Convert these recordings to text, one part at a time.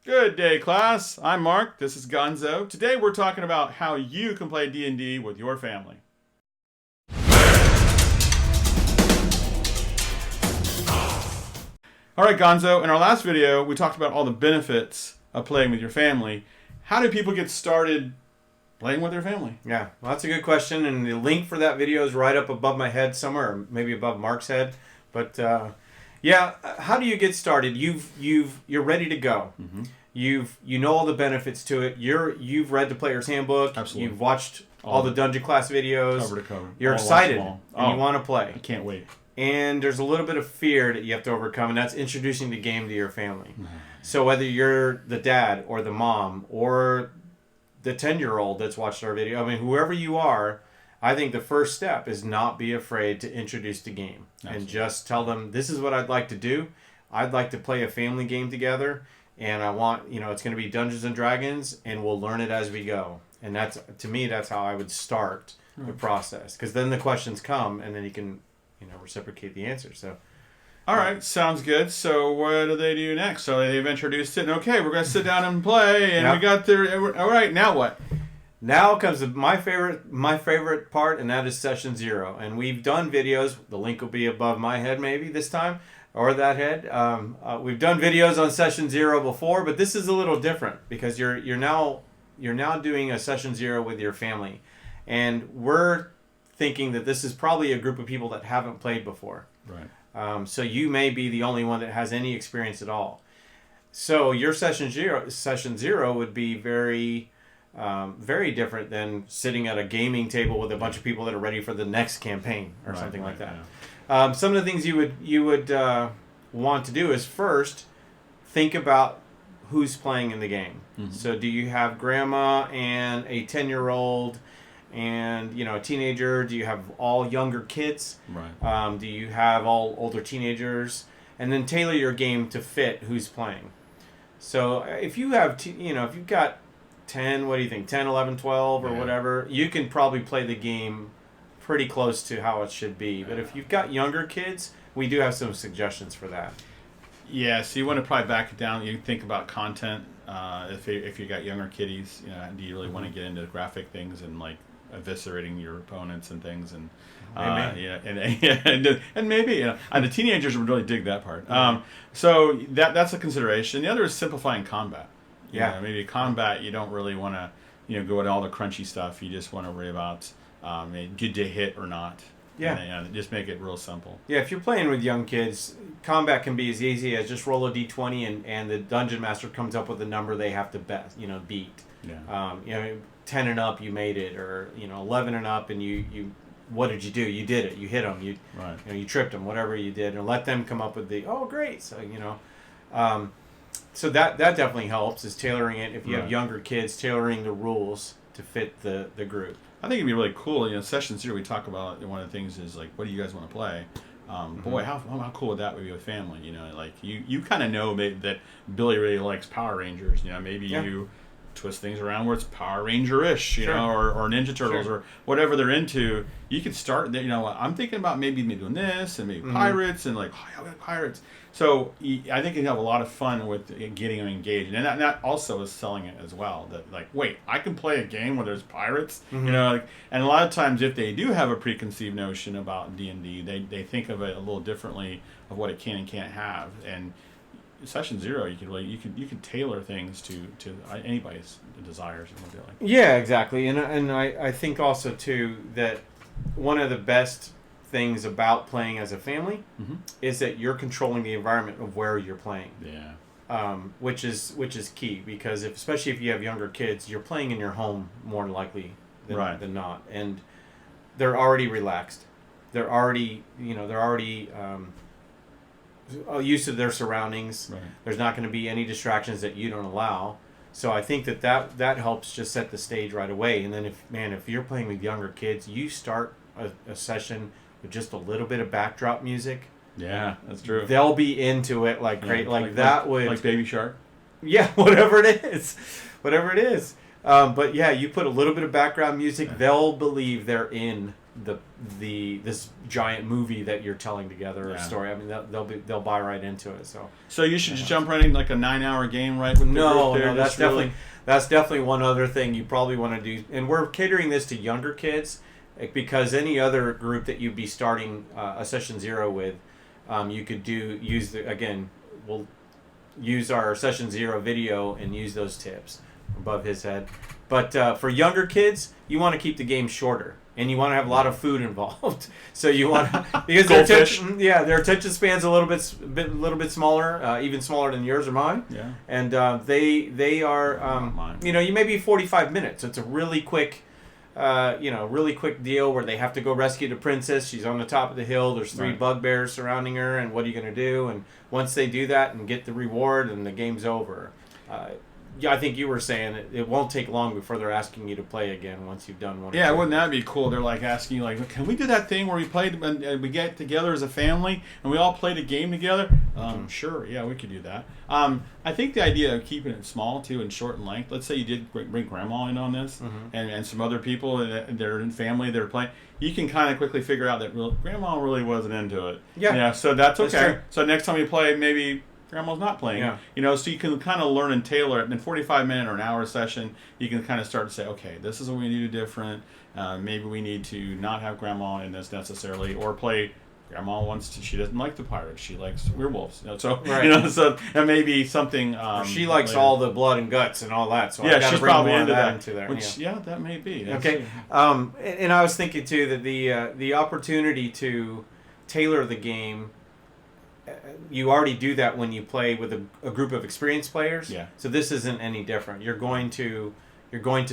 Good day, class. I'm Mark. This is Gonzo. Today we're talking about how you can play D&D with your family. All right, Gonzo. In our last video, we talked about all the benefits of playing with your family. How do people get started playing with their family? Yeah, well, that's a good question, and the link for that video is right up above my head somewhere, or maybe above Mark's head. But yeah, how do you get started? You're ready to go. Mm-hmm. You know all the benefits to it. You've read the player's handbook. Absolutely. You've watched all the dungeon class videos. Cover to cover. You're excited and you want to play. I can't wait. And there's a little bit of fear that you have to overcome, and that's introducing the game to your family. So whether you're the dad or the mom or the 10-year-old that's watched our video, I mean, whoever you are, I think the first step is not be afraid to introduce the game. Absolutely. And just tell them, this is what I'd like to do. I'd like to play a family game together, and I want, it's going to be Dungeons and Dragons, and we'll learn it as we go. And that's, to me, that's how I would start the process. Because then the questions come, and then you can, reciprocate the answer. So, all right, sounds good. So what do they do next? So they've introduced it, and okay, we're going to sit down and play, and we got their, all right, now what? Now comes my favorite part, and that is session 0. And we've done videos. The link will be above my head maybe this time, or that head. We've done videos on session 0 before, but this is a little different because you're now doing a session 0 with your family, and we're thinking that this is probably a group of people that haven't played before. Right. So you may be the only one that has any experience at all. So your session 0 would be very different than sitting at a gaming table with a bunch of people that are ready for the next campaign or something like that. Yeah. Some of the things you would want to do is first think about who's playing in the game. Mm-hmm. So do you have grandma and a 10-year-old and a teenager? Do you have all younger kids? Right. Do you have all older teenagers? And then tailor your game to fit who's playing. So if you have if you've got 10, what do you think, 10, 11, 12 or whatever, you can probably play the game pretty close to how it should be. But if you've got younger kids, we do have some suggestions for that. Yeah, so you want to probably back it down. You think about content. If you got younger kiddies, do you really want to get into graphic things and like eviscerating your opponents and things, and and maybe and the teenagers would really dig that part. So that's a consideration. The other is simplifying combat. Maybe combat you don't really want to go at all the crunchy stuff. You just want to worry about good to hit or not. And just make it real simple. Yeah, if you're playing with young kids, combat can be as easy as just roll a d20 and the dungeon master comes up with a number they have to beat. Yeah. 10 and up, you made it, or 11 and up, and you what did you do? You did it. You hit them. You tripped them. Whatever you did, and let them come up with the great. So so that definitely helps, is tailoring it. If you have younger kids, tailoring the rules to fit the group. I think it'd be really cool. Session 0 we talk about, one of the things is like, what do you guys want to play? Boy, how cool would that be with family? Like you kind of know that Billy really likes Power Rangers. Maybe you twist things around where it's Power Ranger-ish, or Ninja Turtles, or whatever they're into. You could start, I'm thinking about maybe doing this, and maybe pirates, and like, pirates. So I think you'd have a lot of fun with getting them engaged. And that also is selling it as well. That like, wait, I can play a game where there's pirates? And a lot of times if they do have a preconceived notion about D&D, they think of it a little differently of what it can and can't have. And session 0, you can tailor things to anybody's desires and what they like. Yeah, exactly. And I think also too that one of the best things about playing as a family is that you're controlling the environment of where you're playing. Yeah. Which is key, because especially if you have younger kids, you're playing in your home more likely than not, and they're already relaxed. They're already used to their surroundings. Right. There's not going to be any distractions that you don't allow. So I think that helps just set the stage right away. And then if you're playing with younger kids, you start a session with just a little bit of backdrop music. Yeah, that's true. They'll be into it like great. Like Baby Shark. Yeah, whatever it is. But yeah, you put a little bit of background music, they'll believe they're in this giant movie that you're telling together, or a story. I mean, they'll buy right into it. So you should just jump right in like a 9-hour game, right? With No, that's definitely one other thing you probably want to do. And we're catering this to younger kids, because any other group that you'd be starting a session 0 with, you could we'll use our session 0 video and use those tips above his head. But for younger kids, you want to keep the game shorter, and you want to have a lot of food involved. So you want because their attention span's a little bit smaller, even smaller than yours or mine. Yeah. And they are you may be 45 minutes. So it's a really quick. Really quick deal where they have to go rescue the princess. She's on the top of the hill. There's 3 bugbears surrounding her, and what are you going to do? And once they do that and get the reward, and the game's over. I think you were saying it won't take long before they're asking you to play again once you've done one. Yeah, wouldn't that be cool? They're like asking you, like, can we do that thing where we played and we get together as a family and we all played a game together? Sure, yeah, we could do that. I think the idea of keeping it small too and short in length. Let's say you did bring grandma in on this, and some other people that are in family that are playing. You can kind of quickly figure out that grandma really wasn't into it. Yeah, so that's okay. That's so next time you play, maybe grandma's not playing. Yeah. So you can kind of learn and tailor it. In a 45-minute or an hour session, you can kind of start to say, okay, this is what we need to do different. Maybe we need to not have grandma in this necessarily, or play. Grandma she doesn't like the pirates. She likes werewolves. So so that may be something. She likes later. All the blood and guts and all that. So yeah, she's probably into that. Into there. Which that may be. That's okay. And I was thinking too that the opportunity to tailor the game. You already do that when you play with a group of experienced players. Yeah. So this isn't any different. You're going to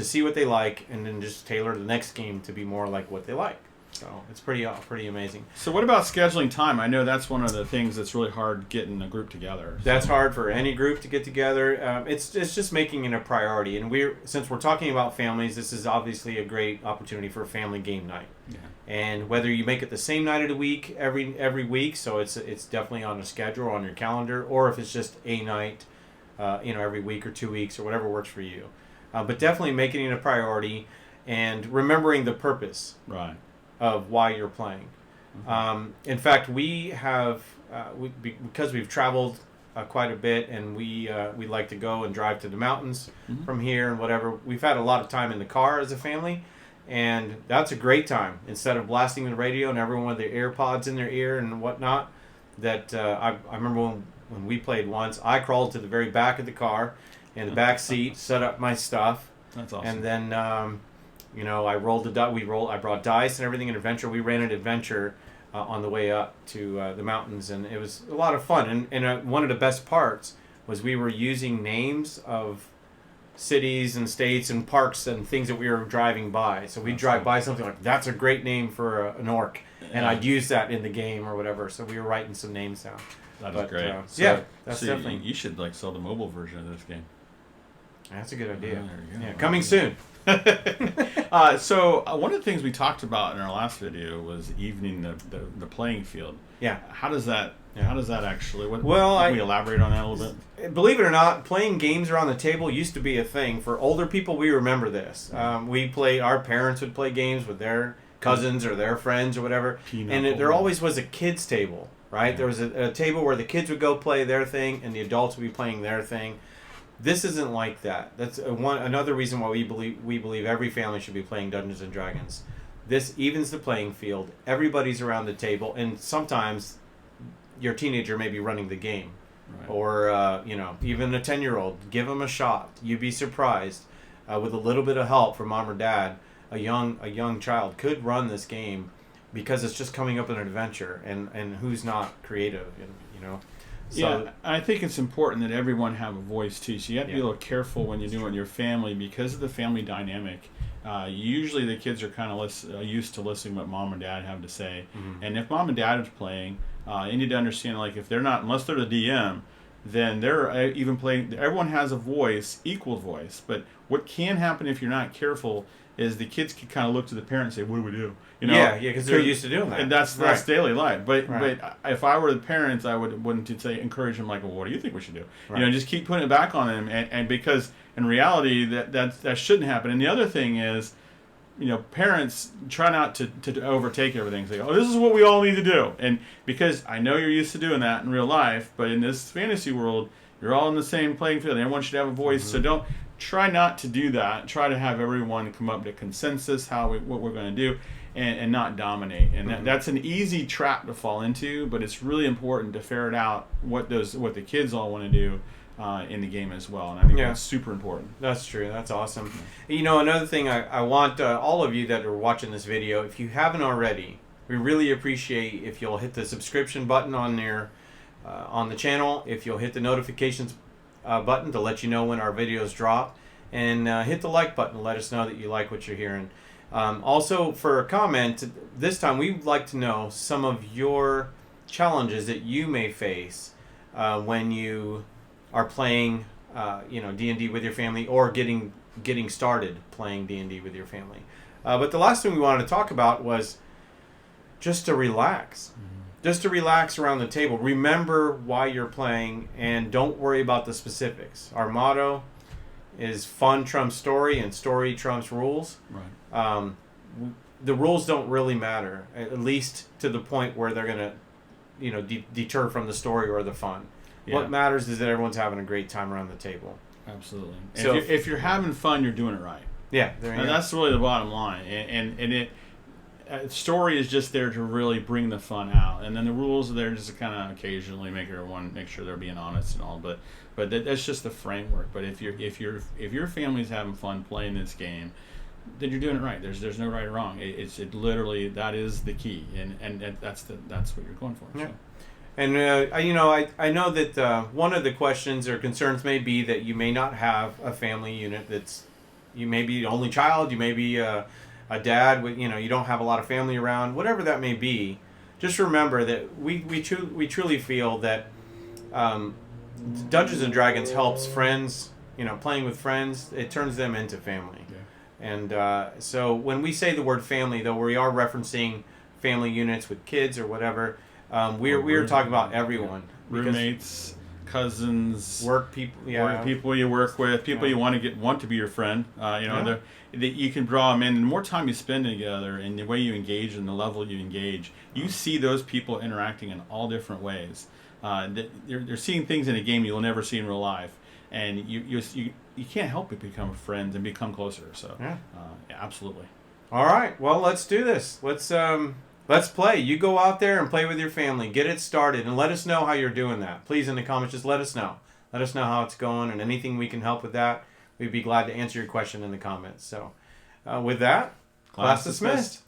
see what they like, and then just tailor the next game to be more like what they like. So it's pretty amazing. So what about scheduling time? I know that's one of the things that's really hard getting a group together. So. That's hard for any group to get together. It's just making it a priority. And since we're talking about families, this is obviously a great opportunity for a family game night. Yeah. And whether you make it the same night of the week every week, so it's definitely on a schedule on your calendar, or if it's just a night, every week or 2 weeks or whatever works for you. But definitely making it a priority and remembering the purpose. Right. Of why you're playing. In fact, we have because we've traveled quite a bit, and we like to go and drive to the mountains from here and whatever. We've had a lot of time in the car as a family, and that's a great time. Instead of blasting the radio and everyone with their AirPods in their ear and whatnot, that I remember when we played once, I crawled to the very back of the car in the back seat, set up my stuff. That's awesome. And then. I rolled the dice. I brought dice and everything in adventure. We ran an adventure on the way up to the mountains, and it was a lot of fun. And one of the best parts was we were using names of cities and states and parks and things that we were driving by. So we'd drive by something like, that's a great name for an orc, and I'd use that in the game or whatever. So we were writing some names down. That's great. That's definitely. You should sell the mobile version of this game. That's a good idea. There you go. Yeah, coming soon. So one of the things we talked about in our last video was evening the playing field. Yeah. How does that actually? Can we elaborate on that a little bit? Believe it or not, playing games around the table used to be a thing. For older people, we remember this. Our parents would play games with their cousins or their friends or whatever, there always was a kids table, right? Yeah. There was a table where the kids would go play their thing and the adults would be playing their thing. This isn't like that. That's another reason why we believe every family should be playing Dungeons and Dragons. This evens the playing field. Everybody's around the table, and sometimes your teenager may be running the game, right. Or even a 10-year-old. Give them a shot. You'd be surprised. With a little bit of help from mom or dad, a young child could run this game because it's just coming up in an adventure, and who's not creative, So, yeah, I think it's important that everyone have a voice too. So you have to be a little careful when you do it in your family because of the family dynamic. Usually the kids are kind of used to listening to what mom and dad have to say. Mm-hmm. And if mom and dad is playing, you need to understand, like, if they're not, unless they're the DM, then they're even playing. Everyone has a voice, equal voice. But what can happen if you're not careful is the kids can kind of look to the parents and say, "What do we do?" Because they're used to doing that. And that's daily life. But if I were the parents, I wouldn't say encourage them like, "Well, what do you think we should do?" Right. Just keep putting it back on them, and because in reality that shouldn't happen. And the other thing is, parents try not to overtake everything. Say, oh, this is what we all need to do. And because I know you're used to doing that in real life, but in this fantasy world, you're all in the same playing field. Everyone should have a voice. Mm-hmm. So don't try not to do that. Try to have everyone come up to consensus what we're going to do, and not dominate. And that's an easy trap to fall into, but it's really important to ferret out what the kids all want to do in the game as well. And I think that's super important. That's true. That's awesome. Another thing I want all of you that are watching this video, if you haven't already, we really appreciate if you'll hit the subscription button on there on the channel, if you'll hit the notifications button to let you know when our videos drop, and hit the like button to let us know that you like what you're hearing. Also, for a comment, this time we'd like to know some of your challenges that you may face when you are playing D&D with your family, or getting started playing D&D with your family. But the last thing we wanted to talk about was just to relax. Mm-hmm. Just to relax around the table. Remember why you're playing, and don't worry about the specifics. Our motto is fun trumps story, and story trumps rules. Right. The rules don't really matter, at least to the point where they're going to deter from the story or the fun. Yeah. What matters is that everyone's having a great time around the table. Absolutely. So if you're having fun, you're doing it right. Yeah. And that's really the bottom line. And story is just there to really bring the fun out, and then the rules are there just to kind of occasionally make sure they're being honest and all. But that's just the framework. But if your family's having fun playing this game, then you're doing it right. There's no right or wrong. It literally, that is the key, and that's what you're going for. Yeah. So. And I know that one of the questions or concerns may be that you may not have a family unit. You may be the only child. You may be a dad with you don't have a lot of family around. Whatever that may be, just remember that we truly feel that Dungeons and Dragons helps friends. Playing with friends, it turns them into family. Yeah. And so when we say the word family, though, we are referencing family units with kids or whatever. We're talking about everyone. Yeah. Roommates, cousins, work people, people you work with, people you want to be your friend. You can draw them in. And the more time you spend together, and the way you engage and the level you engage, you see those people interacting in all different ways. They're seeing things in a game you'll never see in real life, and you can't help but become friends and become closer. So absolutely. All right, well, let's do this. Let's play. You go out there and play with your family. Get it started, and let us know how you're doing that. Please, in the comments, just let us know. Let us know how it's going, and anything we can help with that, we'd be glad to answer your question in the comments. So, with that, class dismissed.